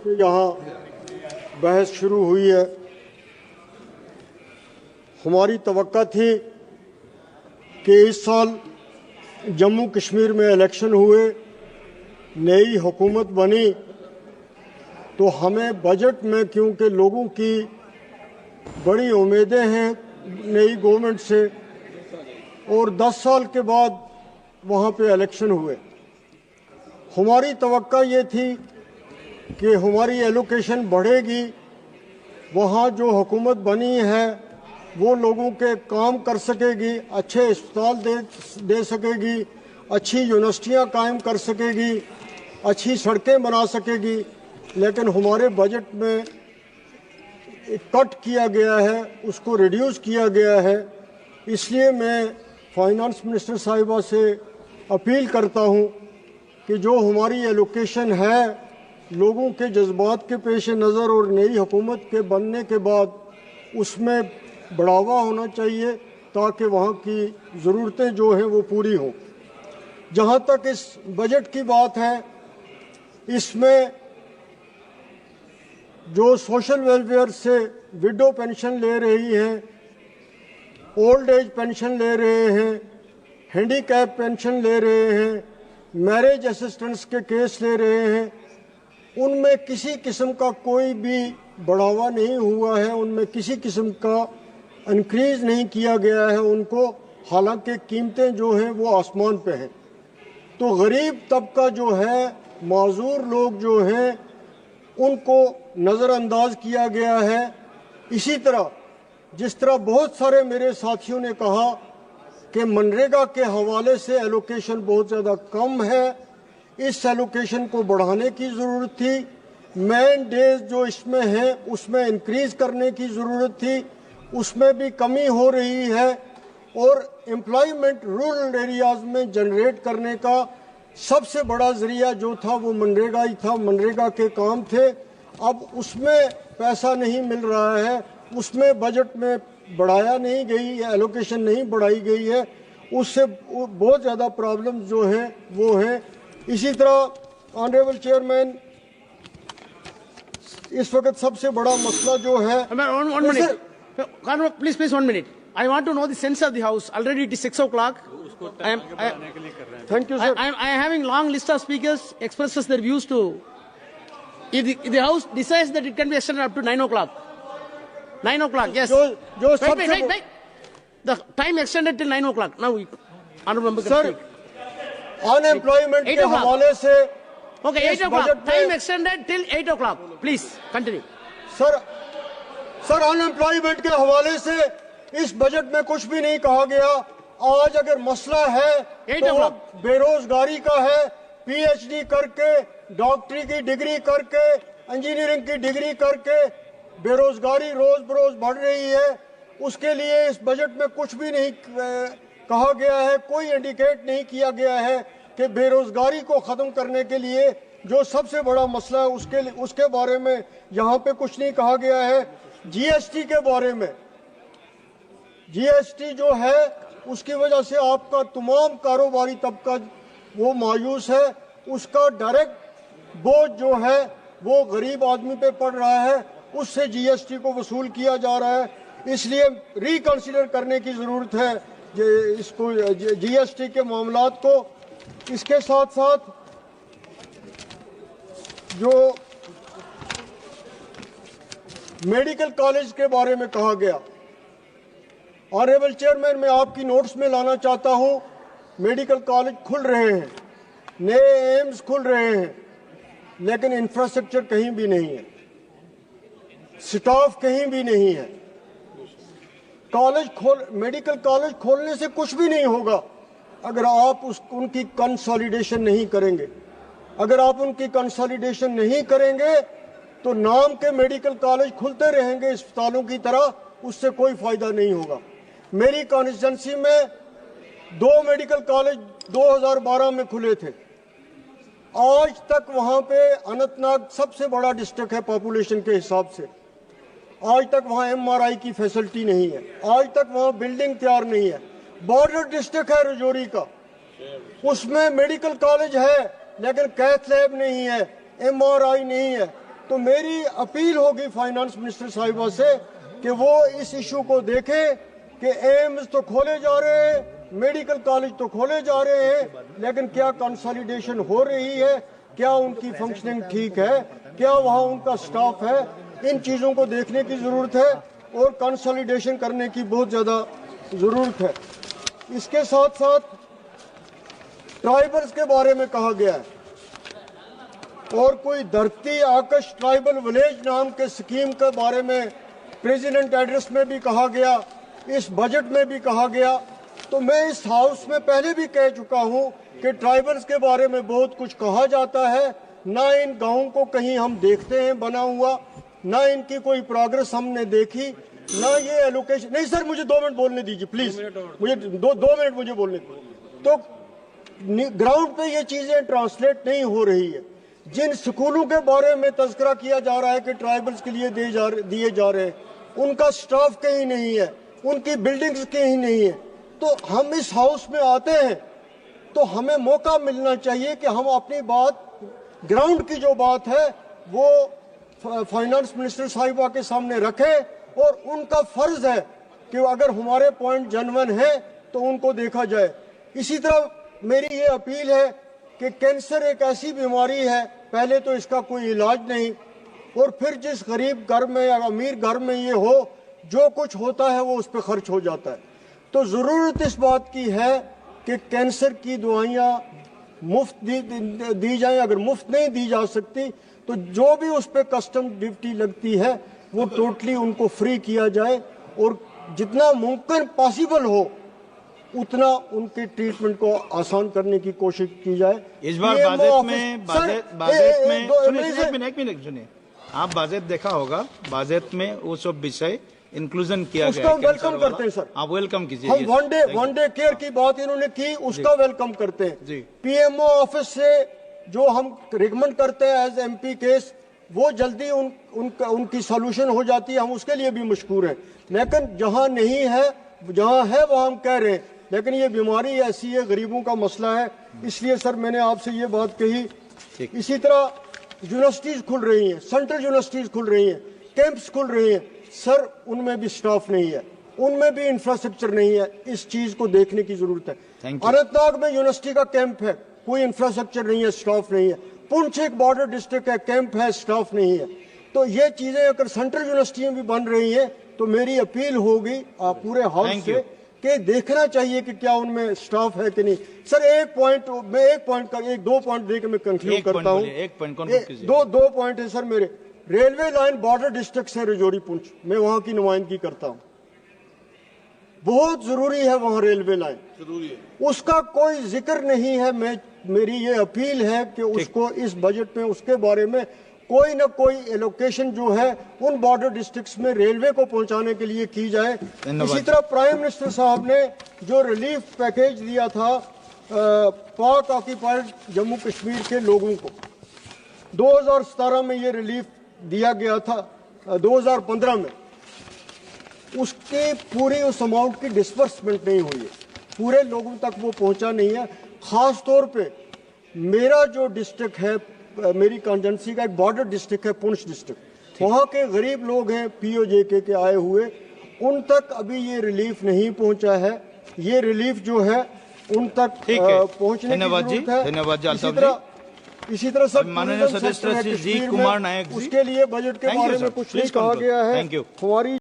پہ یہاں بحث شروع ہوئی ہے. ہماری توقع تھی کہ اس سال جموں کشمیر میں الیکشن ہوئے, نئی حکومت بنی, تو ہمیں بجٹ میں, کیونکہ لوگوں کی بڑی امیدیں ہیں نئی گورنمنٹ سے, اور 10 سال کے بعد وہاں پہ الیکشن ہوئے, ہماری توقع یہ تھی کہ ہماری ایلوکیشن بڑھے گی, وہاں جو حکومت بنی ہے وہ لوگوں کے کام کر سکے گی, اچھے اسپتال دے سکے گی, اچھی یونیورسٹیاں قائم کر سکے گی, اچھی سڑکیں بنا سکے گی. لیکن ہمارے بجٹ میں کٹ کیا گیا ہے, اس کو ریڈیوس کیا گیا ہے. اس لیے میں فائنانس منسٹر صاحبہ سے اپیل کرتا ہوں کہ جو ہماری ایلوکیشن ہے لوگوں کے جذبات کے پیش نظر اور نئی حکومت کے بننے کے بعد اس میں بڑھاوا ہونا چاہیے تاکہ وہاں کی ضرورتیں جو ہیں وہ پوری ہوں. جہاں تک اس بجٹ کی بات ہے, اس میں جو سوشل ویلفیئر سے وڈو پینشن لے رہی ہیں, اولڈ ایج پینشن لے رہے ہیں, ہینڈی کیپ پینشن لے رہے ہیں, میرج اسسٹنس کے کیس لے رہے ہیں, ان میں کسی قسم کا کوئی بھی بڑھاوا نہیں ہوا ہے, ان میں کسی قسم کا انکریز نہیں کیا گیا ہے ان کو, حالانکہ قیمتیں جو ہیں وہ آسمان پہ ہیں. تو غریب طبقہ جو ہے, معذور لوگ جو ہیں, ان کو نظر انداز کیا گیا ہے. اسی طرح جس طرح بہت سارے میرے ساتھیوں نے کہا کہ منریگا کے حوالے سے ایلوکیشن بہت زیادہ کم ہے, اس ایلوکیشن کو بڑھانے کی ضرورت تھی. مین ڈیز جو اس میں ہیں اس میں انکریز کرنے کی ضرورت تھی, اس میں بھی کمی ہو رہی ہے. اور امپلائمنٹ رورل ایریاز میں جنریٹ کرنے کا سب سے بڑا ذریعہ جو تھا وہ منریگا ہی تھا, منریگا کے کام تھے. اب اس میں پیسہ نہیں مل رہا ہے, اس میں بجٹ میں بڑھایا نہیں گئی, ایلوکیشن نہیں بڑھائی گئی ہے, اس سے بہت زیادہ پرابلم جو ہیں وہ ہیں. اسی طرح آنریبل چیئرمین, اس وقت سب سے بڑا مسئلہ جو ہے, please 1 minute. I want to know the sense of the house. Already it is 6 o'clock. Thank you, sir. I am having long list of speakers expresses their views to. If the house decides that it can be extended up to 9 o'clock. 9 o'clock, yes. Wait. The time extended till 9 o'clock. Now, honorable member. Sir, unemployment کے حوالے سے. Okay, 8 o'clock. Time extended till 8 o'clock. Please, continue. Sir unemployment کے حوالے سے اس budget میں کچھ بھی نہیں کہا گیا. آج اگر مسئلہ ہے تو بے روزگاری کا ہے, پی ایچ ڈی کر کے, ڈاکٹری کی ڈگری کر کے, انجینئرنگ کی ڈگری کر کے بے روزگاری روز بروز بڑھ رہی ہے. اس کے لیے اس بجٹ میں کچھ بھی نہیں کہا گیا ہے, کوئی انڈیکیٹ نہیں کیا گیا ہے کہ بے روزگاری کو ختم کرنے کے لیے جو سب سے بڑا مسئلہ ہے اس کے بارے میں یہاں پہ کچھ نہیں کہا گیا ہے. جی ایس ٹی کے بارے میں, جی ایس ٹی جو ہے اس کی وجہ سے آپ کا تمام کاروباری طبقہ وہ مایوس ہے, اس کا ڈائریکٹ بوجھ جو ہے وہ غریب آدمی پہ پڑ رہا ہے, اس سے جی ایس ٹی کو وصول کیا جا رہا ہے. اس لیے ریکنسیڈر کرنے کی ضرورت ہے اس کو, جی ایس ٹی کے معاملات کو. اس کے ساتھ ساتھ جو میڈیکل کالج کے بارے میں کہا گیا, آنریبل چیئرمین میں آپ کی نوٹس میں لانا چاہتا ہوں, میڈیکل کالج کھل رہے ہیں, نئے ایمز کھل رہے ہیں, لیکن انفراسٹرکچر کہیں بھی نہیں ہے, سٹاف کہیں بھی نہیں ہے. میڈیکل کالج کھولنے سے کچھ بھی نہیں ہوگا اگر آپ ان کی کنسالیڈیشن نہیں کریں گے. اگر آپ ان کی کنسالیڈیشن نہیں کریں گے تو نام کے میڈیکل کالج کھلتے رہیں گے اسپتالوں کی طرح, اس سے کوئی فائدہ نہیں ہوگا. میری کانسٹیچوئنسی میں 2 میڈیکل کالج 2012 میں کھلے تھے. آج تک وہاں پہ اننت ناگ سب سے بڑا ڈسٹرکٹ ہے پاپولیشن کے حساب سے, آج تک وہاں ایم آر آئی کی فیسلٹی نہیں ہے, آج تک وہاں بلڈنگ تیار نہیں ہے. بارڈر ڈسٹرکٹ ہے رجوری کا, اس میں میڈیکل کالج ہے لیکن کیتھ لیب نہیں ہے, ایم آر آئی نہیں ہے. تو میری اپیل ہوگی فائنانس منسٹر صاحبہ سے کہ وہ اس ایشو کو دیکھیں کہ ایمز تو کھولے جا رہے ہیں, میڈیکل کالج تو کھولے جا رہے ہیں, لیکن کیا کنسالیڈیشن ہو رہی ہے, کیا ان کی فنکشننگ ٹھیک ہے, کیا وہاں ان کا سٹاف ہے, ان چیزوں کو دیکھنے کی ضرورت ہے اور کنسالیڈیشن کرنے کی بہت زیادہ ضرورت ہے. اس کے ساتھ ساتھ ٹرائبلز کے بارے میں کہا گیا ہے, اور کوئی دھرتی آکش ٹرائبل ولیج نام کے سکیم کے بارے میں پریزیڈنٹ ایڈریس میں بھی کہا گیا, اس بجٹ میں بھی کہا گیا. تو میں اس ہاؤس میں پہلے بھی کہہ چکا ہوں کہ ٹرائبلز کے بارے میں بہت کچھ کہا جاتا ہے, نہ ان گاؤں کو کہیں ہم دیکھتے ہیں بنا ہوا, نہ ان کی کوئی پروگرس ہم نے دیکھی, نہ یہ ایلوکیشن. نہیں سر, مجھے 2 منٹ بولنے دیجیے پلیز, مجھے دو منٹ مجھے بولنے دیجیے. تو گراؤنڈ پہ یہ چیزیں ٹرانسلیٹ نہیں ہو رہی ہے. جن سکولوں کے بارے میں تذکرہ کیا جا رہا ہے کہ ٹرائبلز کے لیے دیے جا رہے ہیں, ان کا سٹاف کہیں نہیں ہے, ان کی بلڈنگز کہیں نہیں ہے. تو ہم اس ہاؤس میں آتے ہیں تو ہمیں موقع ملنا چاہیے کہ ہم اپنی بات, گراؤنڈ کی جو بات ہے وہ فائنانس منسٹر صاحبہ کے سامنے رکھیں, اور ان کا فرض ہے کہ اگر ہمارے پوائنٹ جنون ہیں تو ان کو دیکھا جائے. اسی طرح میری یہ اپیل ہے کہ کینسر ایک ایسی بیماری ہے, پہلے تو اس کا کوئی علاج نہیں, اور پھر جس غریب گھر میں یا امیر گھر میں یہ ہو, جو کچھ ہوتا ہے وہ اس پہ خرچ ہو جاتا ہے. تو ضرورت اس بات کی ہے کہ کینسر کی دوائیاں مفت دی جائیں. اگر مفت نہیں دی جا سکتی تو جو بھی اس پہ کسٹم ڈیوٹی لگتی ہے وہ ٹوٹلی ان کو فری کیا جائے, اور جتنا ممکن پاسبل ہو اتنا ان کی ٹریٹمنٹ کو آسان کرنے کی کوشش کی جائے. اس بار بازیت میں ایک منٹ سنیے, آپ بازیت دیکھا ہوگا, بازیت میں وہ سب وشے انکلوژن کیا گیا, اس کا ویلکم کرتے ہیں سر. آپ ویلکم کیجیے. ہم ون ڈے کیئر کی بات انہوں نے کی, اس کا ویلکم کرتے ہیں. پی ایم او آفس سے جو ہم ریکمنڈ کرتے ہیں ایز ایم پی کیس, وہ جلدی ان کی سولوشن ہو جاتی ہے, ہم اس کے لیے بھی مشکور ہیں. لیکن جہاں نہیں ہے, جہاں ہے وہ ہم کہہ رہے ہیں. لیکن یہ بیماری ایسی ہے, غریبوں کا مسئلہ ہے, اس لیے سر میں نے آپ سے یہ بات کہی. اسی طرح یونیورسٹیز کھل رہی ہیں, سینٹرل یونیورسٹیز کھل رہی ہیں, کیمپس کھل رہی ہیں. سر ان میں بھی سٹاف نہیں ہے, ان میں بھی انفراسٹرکچر نہیں ہے. اس چیز کو دیکھنے کی ضرورت ہے. اننت ناگ میں یونیورسٹی کا کیمپ ہے, کوئی انفراسٹرکچر نہیں ہے, سٹاف نہیں ہے. پنچ ایک بارڈر ڈسٹرکٹ ہے, کیمپ ہے, سٹاف نہیں ہے. تو یہ چیزیں اگر سینٹرل یونیورسٹیاں بھی بن رہی ہیں تو میری اپیل ہوگی آپ پورے ہاؤس سے کہ دیکھنا چاہیے کہ کیا ان میں سٹاف ہے کہ نہیں. سر ایک دو پوائنٹ دے کے میں کنکلوڈ کرتا ہوں. دو پوائنٹ ہے سر میرے. ریلوے لائن بارڈر ڈسٹرکٹ سے رجوری پونچھ, میں وہاں کی نمائندگی کرتا ہوں. بہت ضروری ہے وہاں ریلوے لائن, اس کا کوئی ذکر نہیں ہے. میری یہ اپیل ہے کہ اس کو اس بجٹ میں اس کے بارے میں کوئی نہ کوئی ایلوکیشن جو ہے ان بارڈر ڈسٹرکٹس میں ریلوے کو پہنچانے کے لیے کی جائے. اسی طرح پرائم منسٹر صاحب نے جو ریلیف پیکیج دیا تھا پاک آکیپائڈ جموں کشمیر کے لوگوں کو, 2017 میں یہ ریلیف دیا گیا تھا, 2015 میں اس کے پوری اس اماؤنٹ کی ڈسبرسمنٹ نہیں ہوئی ہے, پورے لوگوں تک وہ پہنچا نہیں ہے. خاص طور پہ میرا جو ڈسٹرکٹ ہے, میری کانسٹیچوئنسی کا ایک بارڈر ڈسٹرکٹ ہے پونچھ ڈسٹرکٹ, وہاں کے غریب لوگ ہیں پی او جے کے آئے ہوئے, ان تک ابھی یہ ریلیف نہیں پہنچا ہے. یہ ریلیف جو ہے ان تک پہنچنے کی ضرورت ہے. اسی طرح سب اس کے لیے بجٹ کے بارے میں کچھ نہیں کہا گیا ہے. ہماری